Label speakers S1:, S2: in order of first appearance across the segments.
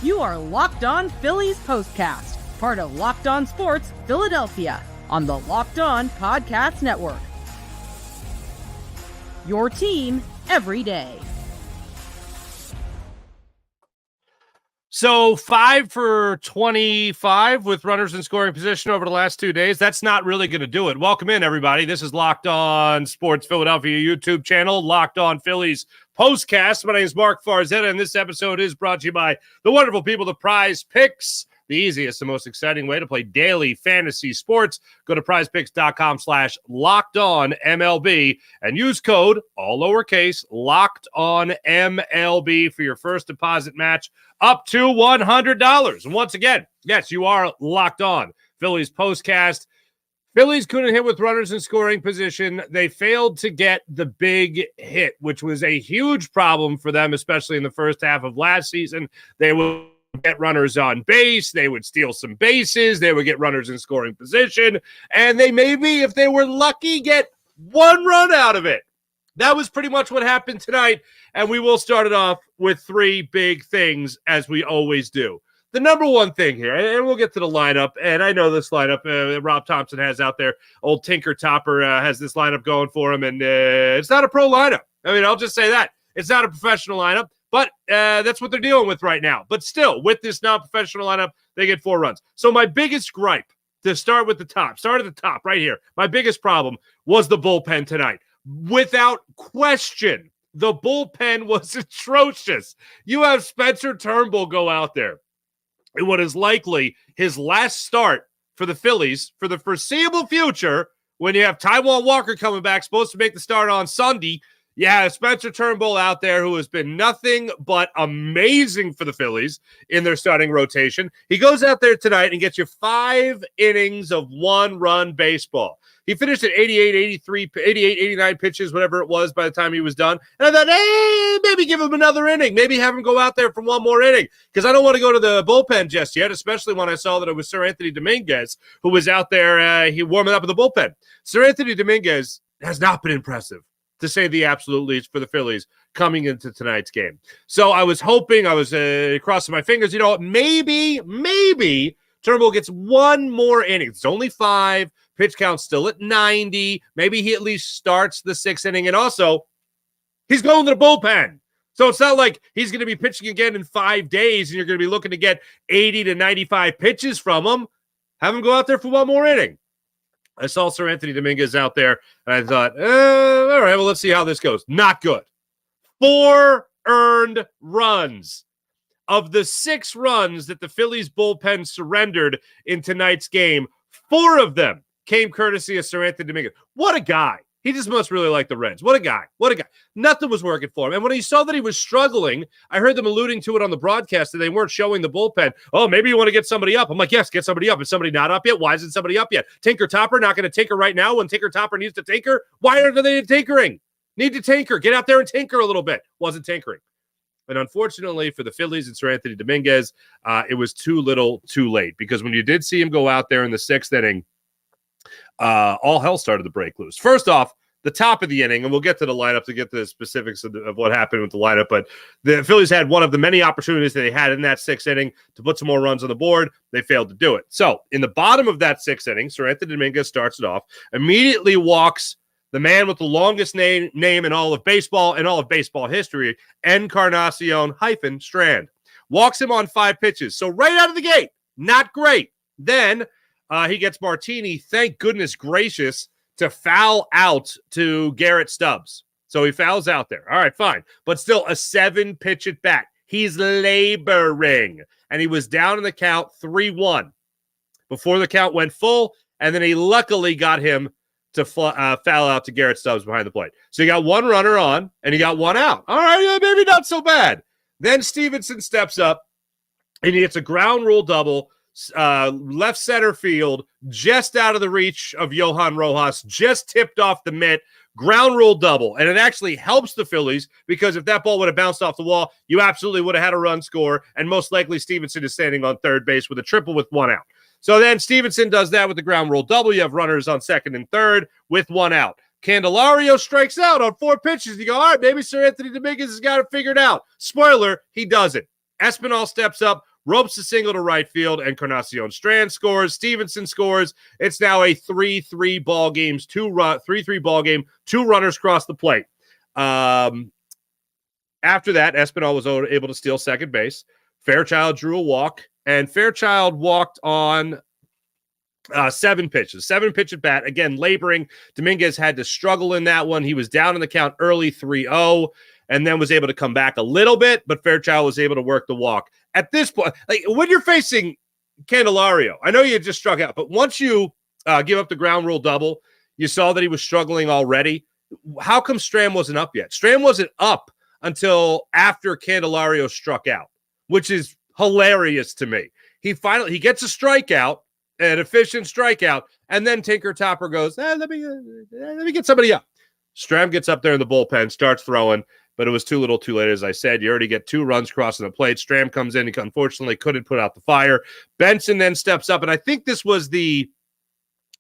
S1: You are Locked On Phillies Postcast, part of Locked On Sports Philadelphia, on the Locked On Podcast Network. Your team every day.
S2: So 5 for 25 with runners in scoring position over the last 2 days. That's not really going to do it. Welcome in, everybody. This is Locked On Sports Philadelphia YouTube channel, Locked On Phillies Postcast. My name is Mark Farzetta, and this episode is brought to you by the wonderful people at Prize Picks, the easiest and most exciting way to play daily fantasy sports. Go to prizepicks.com/LockedOnMLB and use code, all lowercase, LockedOnMLB for your first deposit match up to $100. And once again, yes, you are locked on. Phillies Postcast. Phillies couldn't hit with runners in scoring position. They failed to get the big hit, which was a huge problem for them, especially in the first half of last season. They would get runners on base. They would steal some bases. They would get runners in scoring position. And they maybe, if they were lucky, get one run out of it. That was pretty much what happened tonight. And we will start it off with three big things, as we always do. The number one thing here, and we'll get to the lineup, and I know this lineup Rob Thompson has out there, old Tinker Topper has this lineup going for him, and it's not a pro lineup. I mean, I'll just say that. It's not a professional lineup, but that's what they're dealing with right now. But still, with this non-professional lineup, they get 4 runs. So my biggest gripe, to start with the top, start at the top right here, my biggest problem was the bullpen tonight. Without question, the bullpen was atrocious. You have Spencer Turnbull go out there in what is likely his last start for the Phillies for the foreseeable future, when you have Taijuan Walker coming back, supposed to make the start on Sunday. You have Spencer Turnbull out there, who has been nothing but amazing for the Phillies in their starting rotation. He goes out there tonight and gets you 5 innings of 1-run baseball. He finished at 88, 89 pitches, whatever it was, by the time he was done. And I thought, hey, maybe give him another inning. Maybe have him go out there for one more inning, because I don't want to go to the bullpen just yet, especially when I saw that it was SerAnthony Dominguez who was out there. He warming up in the bullpen. SerAnthony Dominguez has not been impressive, to say the absolute least, for the Phillies coming into tonight's game. So I was hoping, I was crossing my fingers, maybe Turnbull gets one more inning. It's only 5. Pitch count still at 90. Maybe he at least starts the 6th inning. And also, he's going to the bullpen. So it's not like he's going to be pitching again in 5 days and you're going to be looking to get 80 to 95 pitches from him. Have him go out there for one more inning. I saw SerAnthony Dominguez out there, and I thought, all right, well, let's see how this goes. Not good. 4 earned runs. Of the 6 runs that the Phillies bullpen surrendered in tonight's game, 4 of them came courtesy of SerAnthony Dominguez. What a guy. He just must really like the Reds. What a guy. What a guy. Nothing was working for him. And when he saw that he was struggling, I heard them alluding to it on the broadcast that they weren't showing the bullpen. Oh, maybe you want to get somebody up. I'm like, yes, get somebody up. Is somebody not up yet? Why isn't somebody up yet? Tinker Topper not going to tinker right now when Tinker Topper needs to tinker? Why aren't they tinkering? Need to tinker. Get out there and tinker a little bit. Wasn't tinkering. And unfortunately for the Phillies and SerAnthony Dominguez, it was too little, too late. Because when you did see him go out there in the 6th inning, all hell started to break loose. First off, the top of the inning, and we'll get to the lineup to get to the specifics of what happened with the lineup, but the Phillies had one of the many opportunities that they had in that 6th inning to put some more runs on the board. They failed to do it. So in the bottom of that 6th inning, SerAnthony Dominguez starts it off, immediately walks the man with the longest name in all of baseball history, Encarnacion-Strand. Walks him on 5 pitches. So right out of the gate, not great. Then he gets Martini, thank goodness gracious, to foul out to Garrett Stubbs. So he fouls out there. All right, fine. But still a 7-pitch at bat. He's laboring. And he was down in the count 3-1 before the count went full. And then he luckily got him to foul out to Garrett Stubbs behind the plate. So you got 1 runner on, and you got 1 out. All right, yeah, maybe not so bad. Then Stevenson steps up, and he gets a ground rule double, left center field, just out of the reach of Johan Rojas, just tipped off the mitt, ground rule double. And it actually helps the Phillies, because if that ball would have bounced off the wall, you absolutely would have had a run score, and most likely Stevenson is standing on third base with a triple with 1 out. So then Stevenson does that with the ground rule double. You have runners on 2nd and 3rd with 1 out. Candelario strikes out on 4 pitches. You go, all right, maybe SerAnthony Dominguez has got it figured out. Spoiler, he doesn't. Espinal steps up, ropes a single to right field, and Encarnacion Strand scores. Stevenson scores. It's now a 3-3 ball game. 3-3 ball game. 2 runners cross the plate. After that, Espinal was able to steal second base. Fairchild drew a walk, and Fairchild walked on 7 pitches. 7-pitch at bat. Again, laboring. Dominguez had to struggle in that one. He was down in the count early 3-0 and then was able to come back a little bit, but Fairchild was able to work the walk. At this point, like when you're facing Candelario, I know you just struck out, but once you give up the ground rule double, you saw that he was struggling already. How come Stram wasn't up yet? Stram wasn't up until after Candelario struck out, which is hilarious to me. He gets a strikeout, an efficient strikeout, and then Tinker Topper goes, let me get somebody up. Stram gets up there in the bullpen, starts throwing, but it was too little too late. As I said, you already get 2 runs crossing the plate. Stram comes in. He unfortunately couldn't put out the fire. Benson then steps up, and I think this was the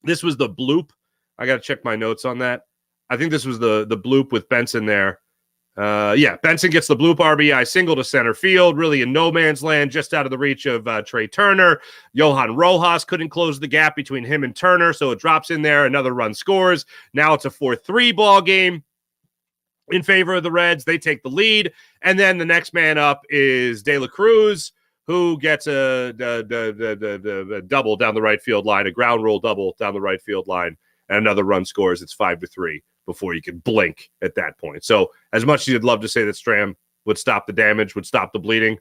S2: bloop. I got to check my notes on that. I think this was the bloop with Benson there. Benson gets the bloop RBI single to center field, really in no man's land, just out of the reach of Trey Turner. Johan Rojas couldn't close the gap between him and Turner, so it drops in there. Another run scores. Now it's a 4-3 ball game in favor of the Reds. They take the lead, and then the next man up is De La Cruz, who gets a double down the right field line, a ground rule double down the right field line, and another run scores. It's 5-3 before you can blink at that point. So as much as you'd love to say that Stram would stop the damage, would stop the bleeding,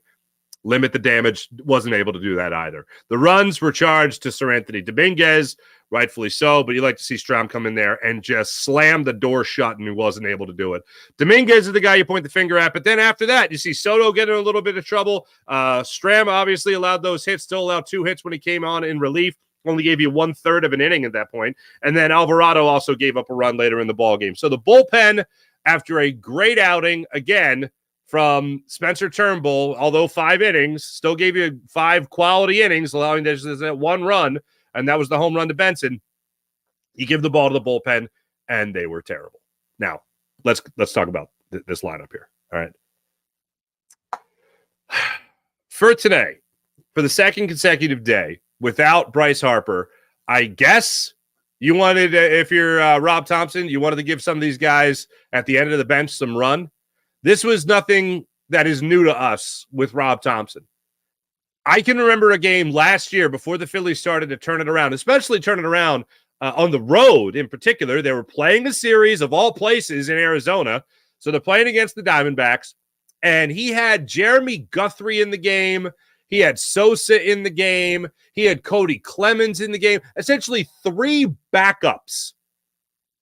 S2: limit the damage, wasn't able to do that either. The runs were charged to SerAnthony Dominguez, rightfully so, but you like to see Stram come in there and just slam the door shut, and he wasn't able to do it. Dominguez is the guy you point the finger at, but then after that, you see Soto getting in a little bit of trouble. Stram obviously allowed those hits, still allowed 2 hits when he came on in relief. Only gave you 1/3 of an inning at that point. And then Alvarado also gave up a run later in the ball game. So the bullpen, after a great outing, again, from Spencer Turnbull, although 5 innings, still gave you 5 quality innings, allowing just that 1 run, and that was the home run to Benson. You give the ball to the bullpen, and they were terrible. Now, let's talk about this lineup here. All right. For today, for the second consecutive day, without Bryce Harper, I guess you wanted, if you're Rob Thompson, you wanted to give some of these guys at the end of the bench some run. This was nothing that is new to us with Rob Thompson. I can remember a game last year before the Phillies started to turn it around, especially turn it around on the road in particular. They were playing a series of all places in Arizona, so they're playing against the Diamondbacks, and he had Jeremy Guthrie in the game. He had Sosa in the game. He had Cody Clemens in the game. Essentially 3 backups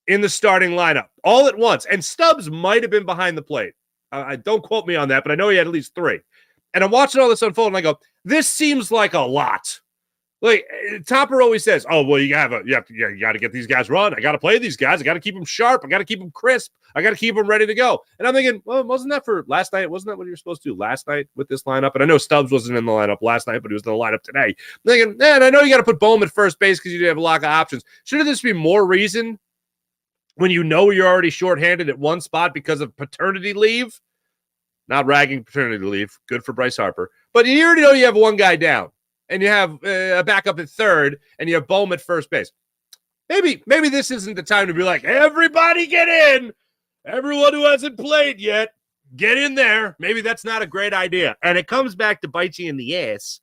S2: in the starting lineup all at once. And Stubbs might have been behind the plate. Don't quote me on that, but I know he had at least 3. And I'm watching all this unfold, and I go, this seems like a lot. Like Topper always says, oh, well, you got to get these guys run. I got to play these guys. I got to keep them sharp. I got to keep them crisp. I got to keep them ready to go. And I'm thinking, well, wasn't that for last night? Wasn't that what you were supposed to do last night with this lineup? And I know Stubbs wasn't in the lineup last night, but he was in the lineup today. I'm thinking, man, I know you got to put Bohm at first base because you have a lot of options. Shouldn't this be more reason when you know you're already shorthanded at one spot because of paternity leave? Not ragging paternity leave. Good for Bryce Harper. But you already know you have one guy down. And you have a backup at third, and you have Bohm at first base. Maybe this isn't the time to be like, everybody get in. Everyone who hasn't played yet, get in there. Maybe that's not a great idea. And it comes back to bite you in the ass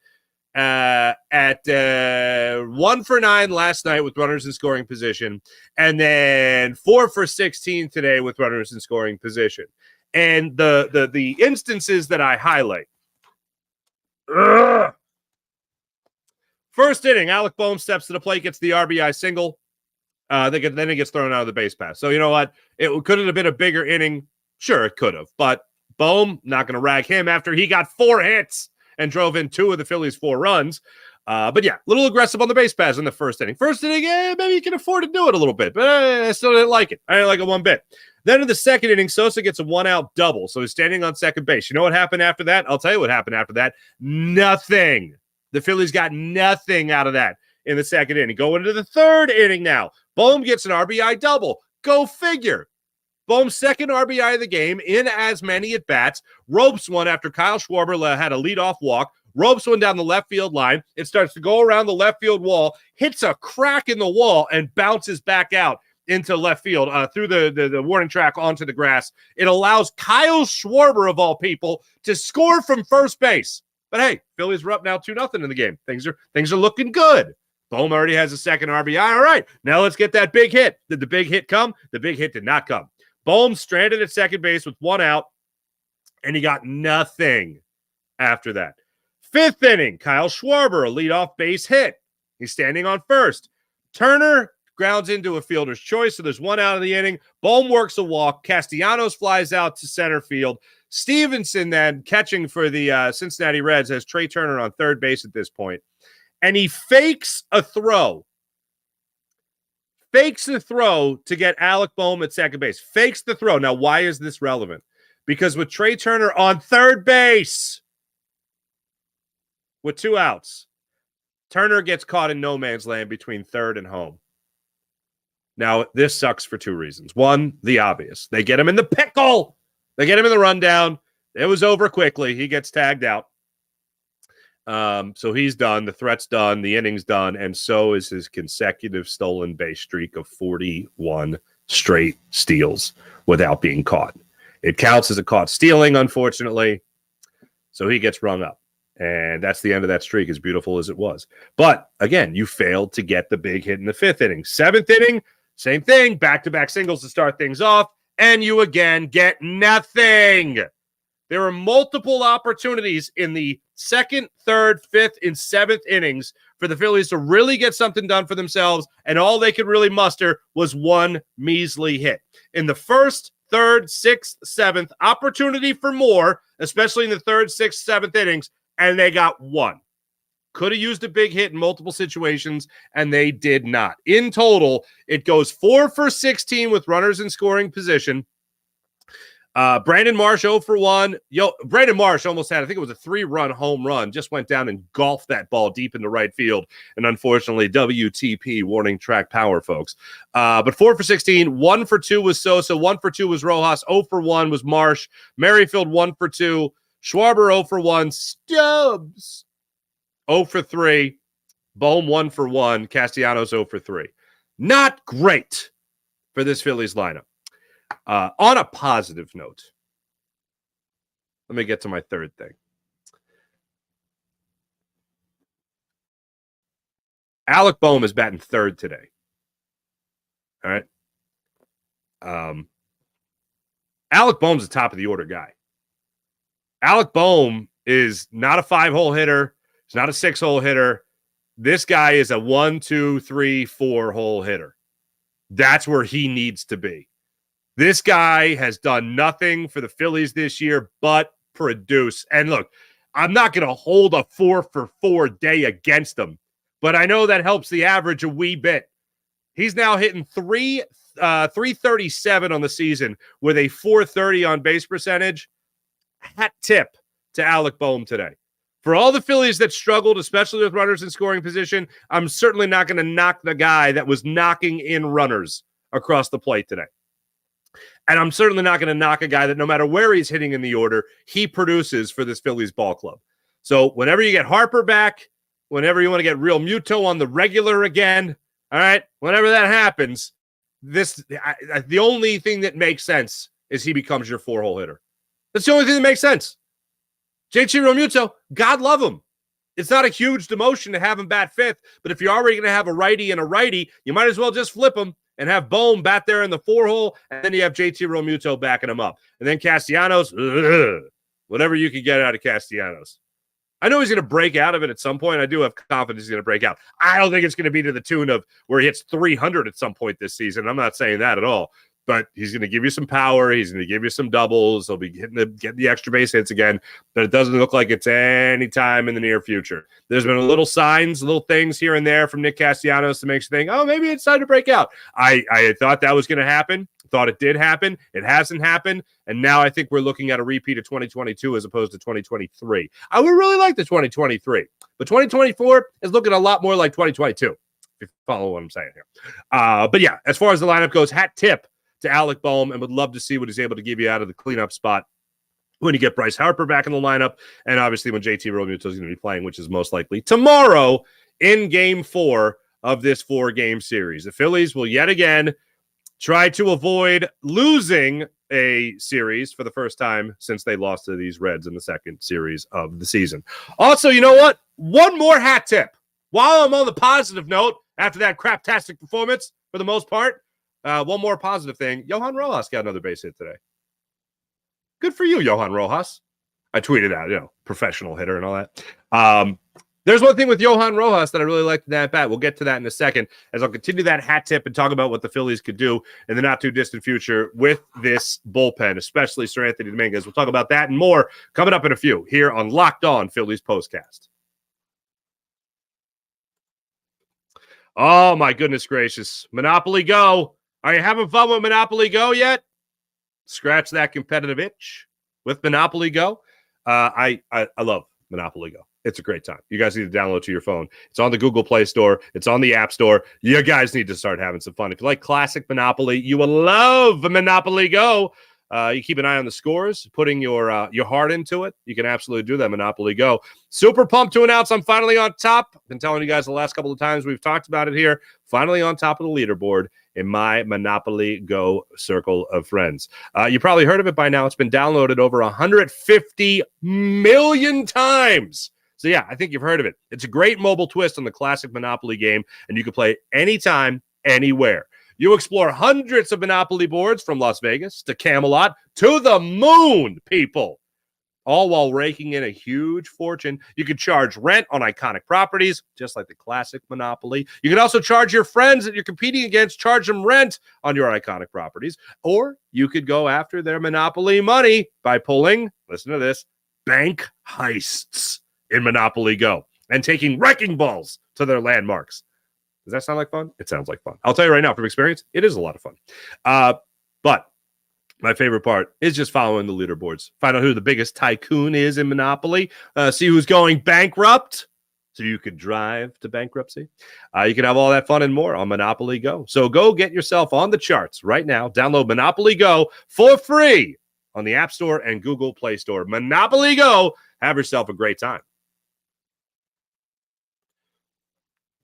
S2: at 1 for 9 last night with runners in scoring position, and then 4 for 16 today with runners in scoring position. And the instances that I highlight. First inning, Alec Bohm steps to the plate, gets the RBI single. Then it gets thrown out of the base pass. So you know what? Could it have been a bigger inning? Sure, it could have. But Bohm, not going to rag him after he got 4 hits and drove in 2 of the Phillies' 4 runs. But yeah, a little aggressive on the base pass in the first inning. First inning, maybe you can afford to do it a little bit, but I still didn't like it. I didn't like it one bit. Then in the second inning, Sosa gets a 1-out double. So he's standing on second base. You know what happened after that? I'll tell you what happened after that. Nothing. The Phillies got nothing out of that in the second inning. Go into the third inning now. Bohm gets an RBI double. Go figure. Bohm's second RBI of the game in as many at-bats. Ropes one after Kyle Schwarber had a leadoff walk. ropes one down the left field line. It starts to go around the left field wall, hits a crack in the wall, and bounces back out into left field through the warning track onto the grass. It allows Kyle Schwarber, of all people, to score from first base. But hey, Phillies are up now 2-0 in the game. Things are looking good. Bohm already has a second RBI. All right, now let's get that big hit. Did the big hit come? The big hit did not come. Bohm stranded at second base with one out, and he got nothing after that. Fifth inning, Kyle Schwarber, a leadoff base hit. He's standing on first. Turner grounds into a fielder's choice, so there's one out of the inning. Bohm works a walk. Castellanos flies out to center field. Stevenson then, catching for the Cincinnati Reds, has Trey Turner on third base at this point. And he fakes a throw. Fakes the throw to get Alec Bohm at second base. Fakes the throw. Now, why is this relevant? Because with Trey Turner on third base with two outs, Turner gets caught in no man's land between third and home. Now, this sucks for two reasons. One, the obvious. They get him in the pickle. They get him in the rundown. It was over quickly. He gets tagged out. So he's done. The threat's done. The inning's done. And so is his consecutive stolen base streak of 41 straight steals without being caught. It counts as a caught stealing, unfortunately. So he gets rung up. And that's the end of that streak, as beautiful as it was. But, again, you failed to get the big hit in the fifth inning. Seventh inning, same thing. Back-to-back singles to start things off. And you, again, get nothing. There were multiple opportunities in the second, third, fifth, and seventh innings for the Phillies to really get something done for themselves, and all they could really muster was one measly hit. In the first, third, sixth, seventh, opportunity for more, especially in the third, sixth, seventh innings, and they got one. Could have used a big hit in multiple situations, and they did not. In total, it goes 4 for 16 with runners in scoring position. Brandon Marsh 0 for 1. Brandon Marsh almost had, I think it was a 3-run home run, just went down and golfed that ball deep into right field. And unfortunately, WTP, warning track power, folks. But 4 for 16, 1 for 2 was Sosa, 1 for 2 was Rojas, 0 for 1 was Marsh, Merrifield 1 for 2, Schwarber 0 for 1, Stubbs 0 for 3, Bohm 1 for 1, Castellanos 0 for 3. Not great for this Phillies lineup. On a positive note, let me get to my third thing. Alec Bohm is batting third today. All right. Alec Bohm's the top of the order guy. Alec Bohm is not a 5-hole hitter. He's not a 6-hole hitter. This guy is a 1, 2, 3, 4-hole hitter. That's where he needs to be. This guy has done nothing for the Phillies this year but produce. And look, I'm not going to hold a 4 for 4 day against him, but I know that helps the average a wee bit. He's now hitting 337 on the season with a 430 on base percentage. Hat tip to Alec Bohm today. For all the Phillies that struggled, especially with runners in scoring position, I'm certainly not going to knock the guy that was knocking in runners across the plate today. And I'm certainly not going to knock a guy that no matter where he's hitting in the order, he produces for this Phillies ball club. So whenever you get Harper back, whenever you want to get Real Muto on the regular again, all right, whenever that happens, the only thing that makes sense is he becomes your 4-hole hitter. That's the only thing that makes sense. JT Realmuto, God love him. It's not a huge demotion to have him bat fifth, but if you're already going to have a righty and a righty, you might as well just flip him and have Bohm bat there in the 4-hole, and then you have JT Realmuto backing him up. And then Castellanos, whatever you can get out of Castellanos. I know he's going to break out of it at some point. I do have confidence he's going to break out. I don't think it's going to be to the tune of where he hits 300 at some point this season. I'm not saying that at all. But he's going to give you some power. He's going to give you some doubles. He'll be getting the extra base hits again. But it doesn't look like it's any time in the near future. There's been little signs, little things here and there from Nick Castellanos to make you think, oh, maybe it's time to break out. I thought that was going to happen. Thought it did happen. It hasn't happened. And now I think we're looking at a repeat of 2022 as opposed to 2023. I would really like the 2023. But 2024 is looking a lot more like 2022, if you follow what I'm saying here. But yeah, as far as the lineup goes, hat tip to Alec Bohm, and would love to see what he's able to give you out of the cleanup spot when you get Bryce Harper back in the lineup, and obviously when JT Realmuto is going to be playing, which is most likely tomorrow in Game 4 of this 4-game series. The Phillies will yet again try to avoid losing a series for the first time since they lost to these Reds in the second series of the season. Also, you know what? One more hat tip. While I'm on the positive note, after that craptastic performance for the most part, one more positive thing. Johan Rojas got another base hit today. Good for you, Johan Rojas. I tweeted out, professional hitter and all that. There's one thing with Johan Rojas that I really liked in that bat. We'll get to that in a second as I'll continue that hat tip and talk about what the Phillies could do in the not-too-distant future with this bullpen, especially SerAnthony Dominguez. We'll talk about that and more coming up in a few here on Locked On Phillies Postcast. Oh, my goodness gracious. Monopoly Go. Are you having fun with Monopoly Go yet? Scratch that competitive itch with Monopoly Go. I love Monopoly Go. It's a great time. You guys need to download it to your phone. It's on the Google Play Store. It's on the App Store. You guys need to start having some fun. If you like classic Monopoly, you will love Monopoly Go. You keep an eye on the scores, putting your heart into it. You can absolutely do that, Monopoly Go. Super pumped to announce I'm finally on top. I've been telling you guys the last couple of times we've talked about it here. Finally on top of the leaderboard in my Monopoly Go circle of friends. You probably heard of it by now. It's been downloaded over 150 million times. So yeah, I think you've heard of it. It's a great mobile twist on the classic Monopoly game, and you can play anytime, anywhere. You explore hundreds of Monopoly boards from Las Vegas to Camelot to the moon, people. All while raking in a huge fortune. You can charge rent on iconic properties, just like the classic Monopoly. You can also charge your friends that you're competing against, charge them rent on your iconic properties. Or you could go after their Monopoly money by pulling, listen to this, bank heists in Monopoly Go and taking wrecking balls to their landmarks. Does that sound like fun? It sounds like fun. I'll tell you right now from experience, it is a lot of fun. But my favorite part is just following the leaderboards. Find out who the biggest tycoon is in Monopoly. See who's going bankrupt so you can drive to bankruptcy. You can have all that fun and more on Monopoly Go. So go get yourself on the charts right now. Download Monopoly Go for free on the App Store and Google Play Store. Monopoly Go. Have yourself a great time.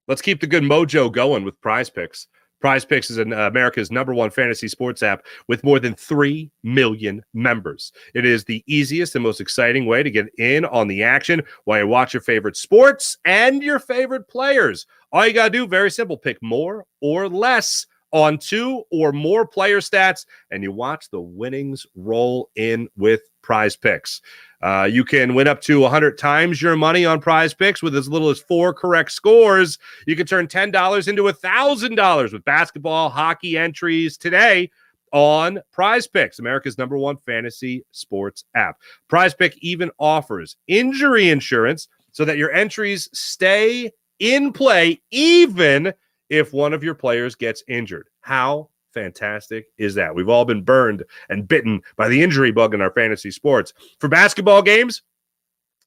S2: Let's keep the good mojo going with Prize Picks. Prize Picks is America's #1 fantasy sports app with more than 3 million members. It is the easiest and most exciting way to get in on the action while you watch your favorite sports and your favorite players. All you got to do, very simple, pick more or less on 2 or more player stats, and you watch the winnings roll in with Prize Picks. You can win up to 100 times your money on Prize Picks with as little as 4 correct scores. You can turn $10 into $1,000 with basketball, hockey entries today on Prize Picks, America's #1 fantasy sports app. Prize Pick even offers injury insurance so that your entries stay in play even if one of your players gets injured. How fantastic is that? We've all been burned and bitten by the injury bug in our fantasy sports. For basketball games,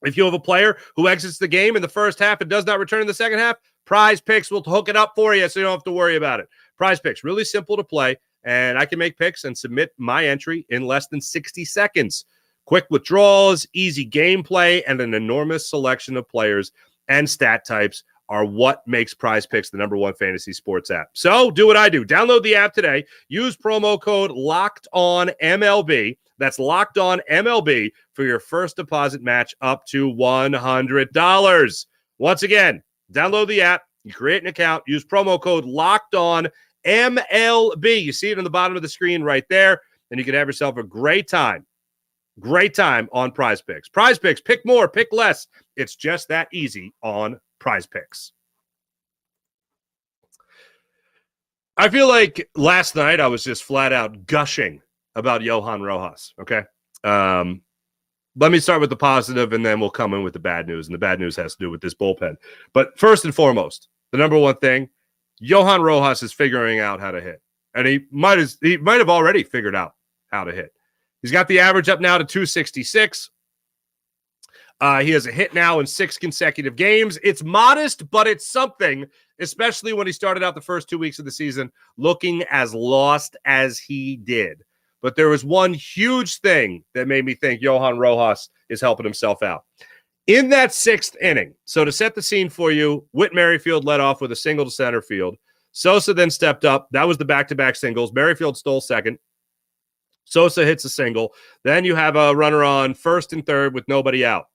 S2: if you have a player who exits the game in the first half and does not return in the second half, Prize Picks will hook it up for you so you don't have to worry about it. Prize Picks, really simple to play, and I can make picks and submit my entry in less than 60 seconds. Quick withdrawals, easy gameplay, and an enormous selection of players and stat types are what makes Prize Picks the #1 fantasy sports app. So do what I do. Download the app today. Use promo code LOCKEDONMLB. That's LOCKEDONMLB for your first deposit match up to $100. Once again, download the app. You create an account. Use promo code LOCKEDONMLB. You see it on the bottom of the screen right there, and you can have yourself a great time. Great time on Prize Picks. Prize Picks, pick more, pick less. It's just that easy on Prize Picks. I feel like last night I was just flat out gushing about Johan Rojas, okay? Let me start with the positive, and then we'll come in with the bad news, and the bad news has to do with this bullpen. But first and foremost, the #1 thing, Johan Rojas is figuring out how to hit, and he might have already figured out how to hit. He's got the average up now to 266. He has a hit now in 6 consecutive games. It's modest, but it's something, especially when he started out the first 2 weeks of the season looking as lost as he did. but there was one huge thing that made me think Johan Rojas is helping himself out. In that 6th inning, so to set the scene for you, Whitt Merrifield led off with a single to center field. Sosa then stepped up. That was the back-to-back singles. Merrifield stole second. Sosa hits a single. Then you have a runner on first and third with nobody out.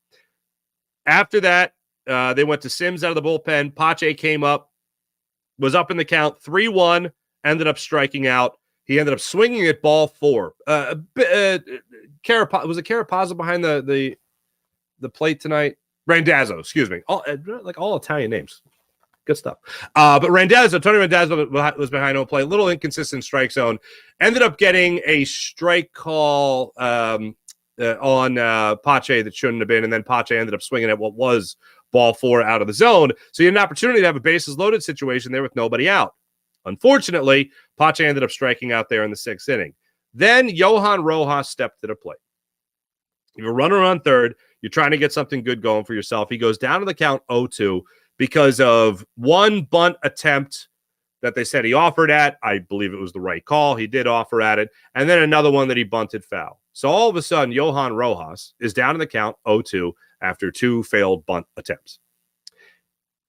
S2: After that, they went to Sims out of the bullpen. Pache came up, was up in the count, 3-1, ended up striking out. He ended up swinging at ball 4. Was it Carapazza behind the plate tonight? Randazzo, excuse me. All Italian names. Good stuff. But Tony Randazzo was behind home plate. A little inconsistent strike zone. Ended up getting a strike call on Pache that shouldn't have been, and then Pache ended up swinging at what was ball 4 out of the zone. So you had an opportunity to have a bases loaded situation there with nobody out. Unfortunately, Pache ended up striking out there in the 6th inning. Then Johan Rojas stepped to the plate. You have a runner on third. You're trying to get something good going for yourself. He goes down to the count 0-2 because of one bunt attempt that they said he offered at. I believe it was the right call. He did offer at it. And then another one that he bunted foul. So all of a sudden, Johan Rojas is down in the count 0-2 after 2 failed bunt attempts.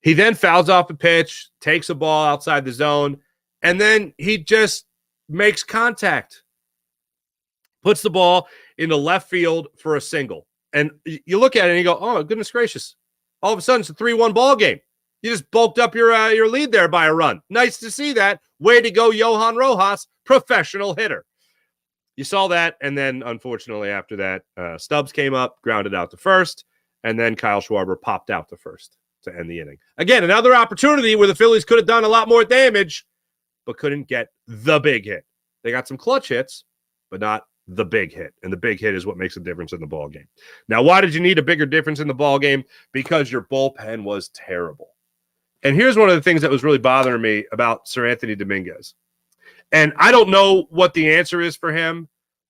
S2: He then fouls off a pitch, takes a ball outside the zone, and then he just makes contact. Puts the ball into left field for a single. And you look at it and you go, oh, goodness gracious. All of a sudden, it's a 3-1 ball game. You just bulked up your lead there by a run. Nice to see that. Way to go, Johan Rojas, professional hitter. You saw that, and then, unfortunately, after that, Stubbs came up, grounded out to first, and then Kyle Schwarber popped out to first to end the inning. Again, another opportunity where the Phillies could have done a lot more damage, but couldn't get the big hit. They got some clutch hits, but not the big hit. And the big hit is what makes a difference in the ball game. Now, why did you need a bigger difference in the ball game? Because your bullpen was terrible. And here's one of the things that was really bothering me about SerAnthony Dominguez. And I don't know what the answer is for him.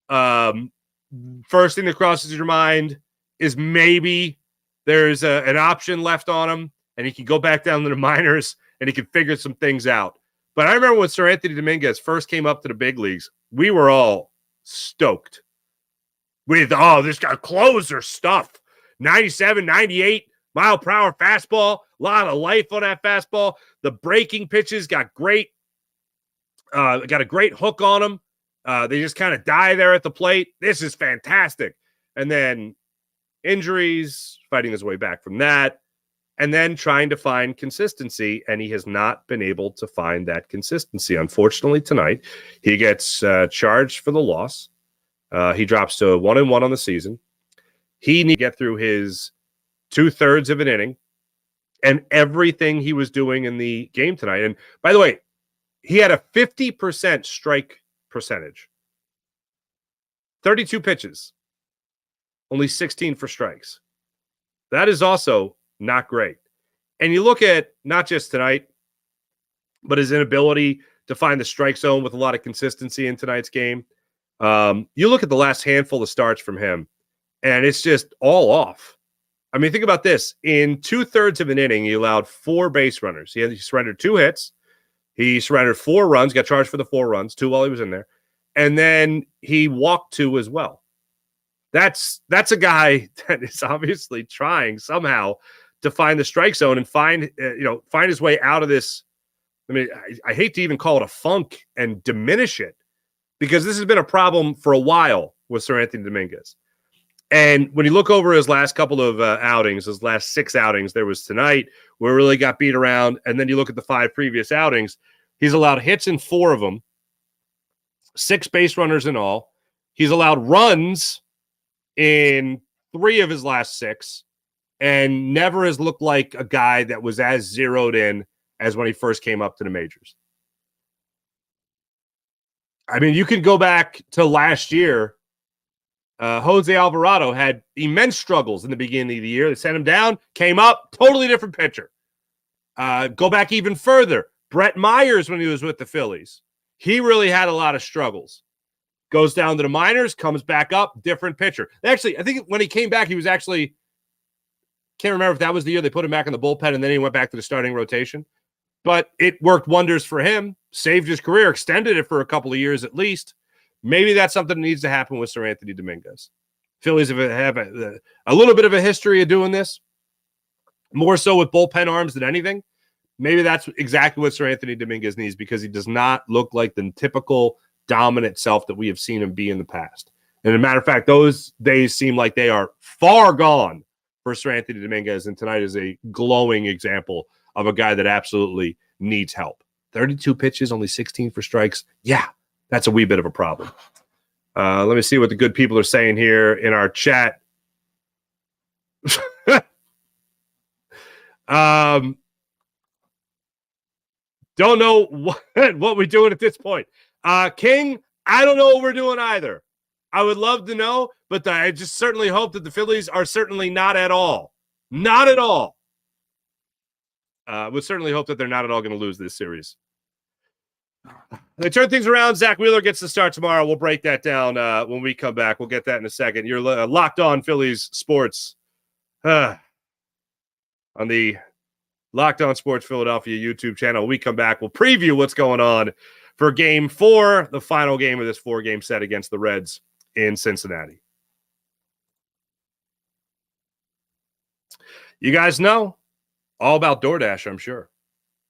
S2: First thing that crosses your mind is maybe there's an option left on him and he can go back down to the minors and he can figure some things out. But I remember when SerAnthony Dominguez first came up to the big leagues, we were all stoked with, this guy closer stuff. 97, 98 mile per hour fastball, a lot of life on that fastball. The breaking pitches got great. Got a great hook on them. They just kind of die there at the plate. This is fantastic. And then injuries, fighting his way back from that, and then trying to find consistency, and he has not been able to find that consistency. Unfortunately, tonight, he gets charged for the loss. He drops to 1-1 on the season. He needs to get through his 2/3 of an inning and everything he was doing in the game tonight. And by the way, he had a 50% strike percentage. 32 pitches. Only 16 for strikes. That is also not great. And you look at not just tonight, but his inability to find the strike zone with a lot of consistency in tonight's game. You look at the last handful of starts from him, and it's just all off. I mean, think about this. In 2/3 of an inning, he allowed 4 base runners. He surrendered 2 hits. He surrendered 4 runs, got charged for the 4 runs, 2 while he was in there. And then he walked 2 as well. That's a guy that is obviously trying somehow to find the strike zone and find his way out of this. I mean, I hate to even call it a funk and diminish it, because this has been a problem for a while with SerAnthony Dominguez. And when you look over his last couple of outings, his last 6 outings, there was tonight where he really got beat around. And then you look at the 5 previous outings, he's allowed hits in 4 of them, 6 base runners in all. He's allowed runs in 3 of his last 6, and never has looked like a guy that was as zeroed in as when he first came up to the majors. I mean, you can go back to last year. Jose Alvarado had immense struggles in the beginning of the year. They sent him down, came up, totally different pitcher. Go back even further. Brett Myers, when he was with the Phillies, he really had a lot of struggles. Goes down to the minors, comes back up, different pitcher. Actually, I think when he came back, he was actually, can't remember if that was the year they put him back in the bullpen and then he went back to the starting rotation. But it worked wonders for him, saved his career, extended it for a couple of years at least. Maybe that's something that needs to happen with SerAnthony Dominguez. Phillies have a little bit of a history of doing this, more so with bullpen arms than anything. Maybe that's exactly what SerAnthony Dominguez needs, because he does not look like the typical dominant self that we have seen him be in the past. And as a matter of fact, those days seem like they are far gone for SerAnthony Dominguez, and tonight is a glowing example of a guy that absolutely needs help. 32 pitches, only 16 for strikes. Yeah, that's a wee bit of a problem. Let me see what the good people are saying here in our chat. Don't know what we're doing at this point. King, I don't know what we're doing either. I would love to know, but I just certainly hope that the Phillies are certainly not at all. Not at all. Would certainly hope that they're not at all going to lose this series. They turn things around. Zach Wheeler gets to start tomorrow. We'll break that down when we come back. We'll get that in a second. You're locked on Phillies sports on the Locked On Sports Philadelphia YouTube channel. When we come back, we'll preview what's going on for Game 4, the final game of this 4-game set against the Reds in Cincinnati. You guys know all about DoorDash, I'm sure.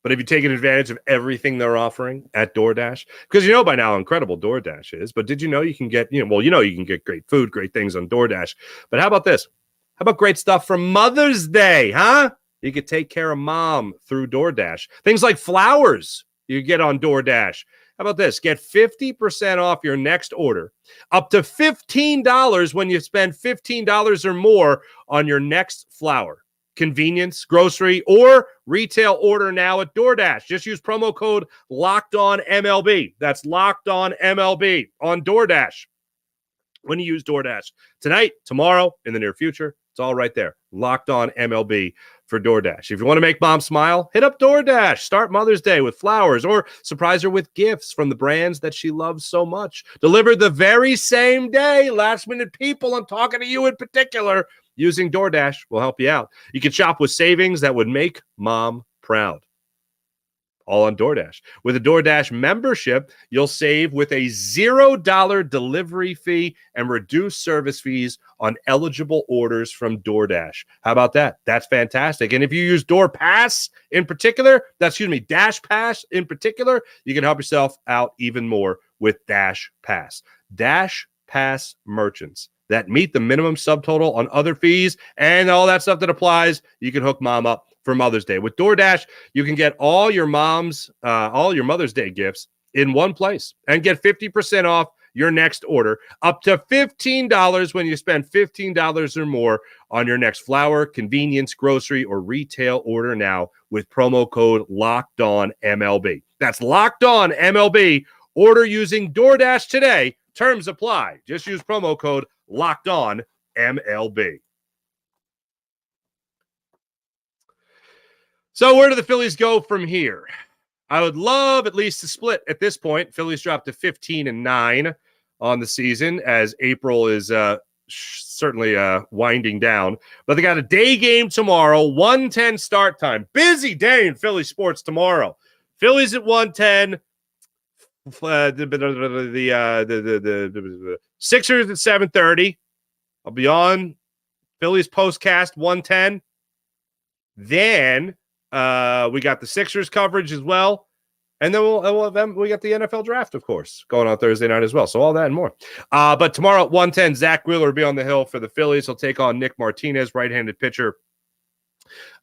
S2: But have you taken advantage of everything they're offering at DoorDash? Because you know by now how incredible DoorDash is. But did you know you can get, you can get great food, great things on DoorDash. But how about this? How about great stuff for Mother's Day, huh? You could take care of mom through DoorDash. Things like flowers you get on DoorDash. How about this? Get 50% off your next order, up to $15 when you spend $15 or more on your next flower. Convenience, grocery, or retail order now at DoorDash. Just use promo code LOCKEDONMLB. That's LOCKEDONMLB on DoorDash. When you use DoorDash tonight, tomorrow, in the near future, it's all right there. Locked On MLB for DoorDash. If you want to make mom smile, hit up DoorDash. Start Mother's Day with flowers or surprise her with gifts from the brands that she loves so much. Delivered the very same day. Last minute people, I'm talking to you in particular. Using DoorDash will help you out. You can shop with savings that would make mom proud. All on DoorDash. With a DoorDash membership, you'll save with a $0 delivery fee and reduced service fees on eligible orders from DoorDash. How about that? That's fantastic. And if you use DoorPass in particular, Dash Pass in particular, you can help yourself out even more with Dash Pass. Dash Pass merchants that meet the minimum subtotal on other fees and all that stuff that applies, you can hook mom up for Mother's Day. With DoorDash, you can get all your Mother's Day gifts in one place and get 50% off your next order, up to $15 when you spend $15 or more on your next flower, convenience, grocery, or retail order now with promo code LOCKEDONMLB. That's LOCKEDONMLB. Order using DoorDash today. Terms apply. Just use promo code LOCKEDONMLB. So where do the Phillies go from here? I would love at least to split at this point. Phillies dropped to 15-9 on the season as April is certainly winding down. But they got a day game tomorrow, 1:10 start time. Busy day in Philly sports tomorrow. Phillies at 1:10. The Sixers at 7:30. I'll be on Phillies postcast 1:10. Then we got the Sixers coverage as well. And then we got the NFL draft, of course, going on Thursday night as well. So all that and more. But tomorrow at 1:10, Zach Wheeler will be on the hill for the Phillies. He'll take on Nick Martinez, right-handed pitcher,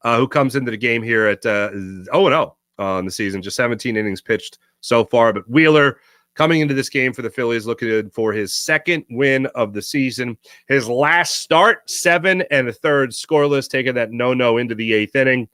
S2: who comes into the game here at 0-0 on the season. Just 17 innings pitched so far. But Wheeler coming into this game for the Phillies, looking for his second win of the season. His last start, 7 1/3 scoreless, taking that no into the 8th inning.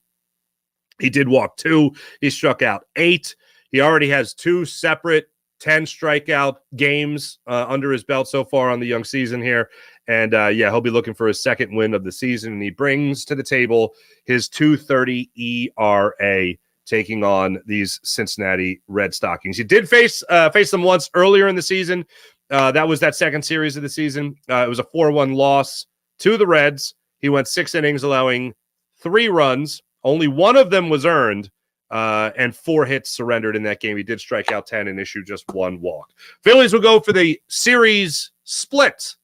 S2: He did walk 2. He struck out 8. He already has 2 separate 10 strikeout games under his belt so far on the young season here. And he'll be looking for his second win of the season. And he brings to the table his 2.30 ERA, taking on these Cincinnati Red Stockings. He did face them once earlier in the season. That was that second series of the season. It was a 4-1 loss to the Reds. He went 6 innings, allowing 3 runs. Only one of them was earned, and 4 hits surrendered in that game. He did strike out 10 and issue just 1 walk. Phillies will go for the series split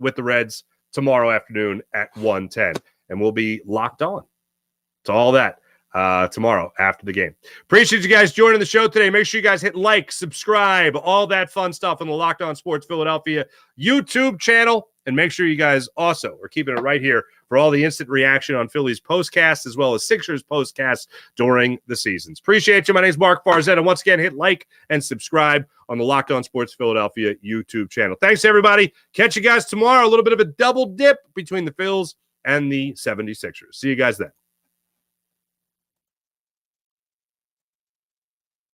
S2: with the Reds tomorrow afternoon at 1:10, and we'll be locked on to all that tomorrow after the game. Appreciate you guys joining the show today. Make sure you guys hit like, subscribe, all that fun stuff on the Locked On Sports Philadelphia YouTube channel. And make sure you guys also are keeping it right here for all the instant reaction on Phillies postcasts as well as Sixers postcasts during the seasons. Appreciate you. My name is Mark Farzetta. And once again, hit like and subscribe on the Locked On Sports Philadelphia YouTube channel. Thanks, everybody. Catch you guys tomorrow. A little bit of a double dip between the Phils and the 76ers. See you guys then.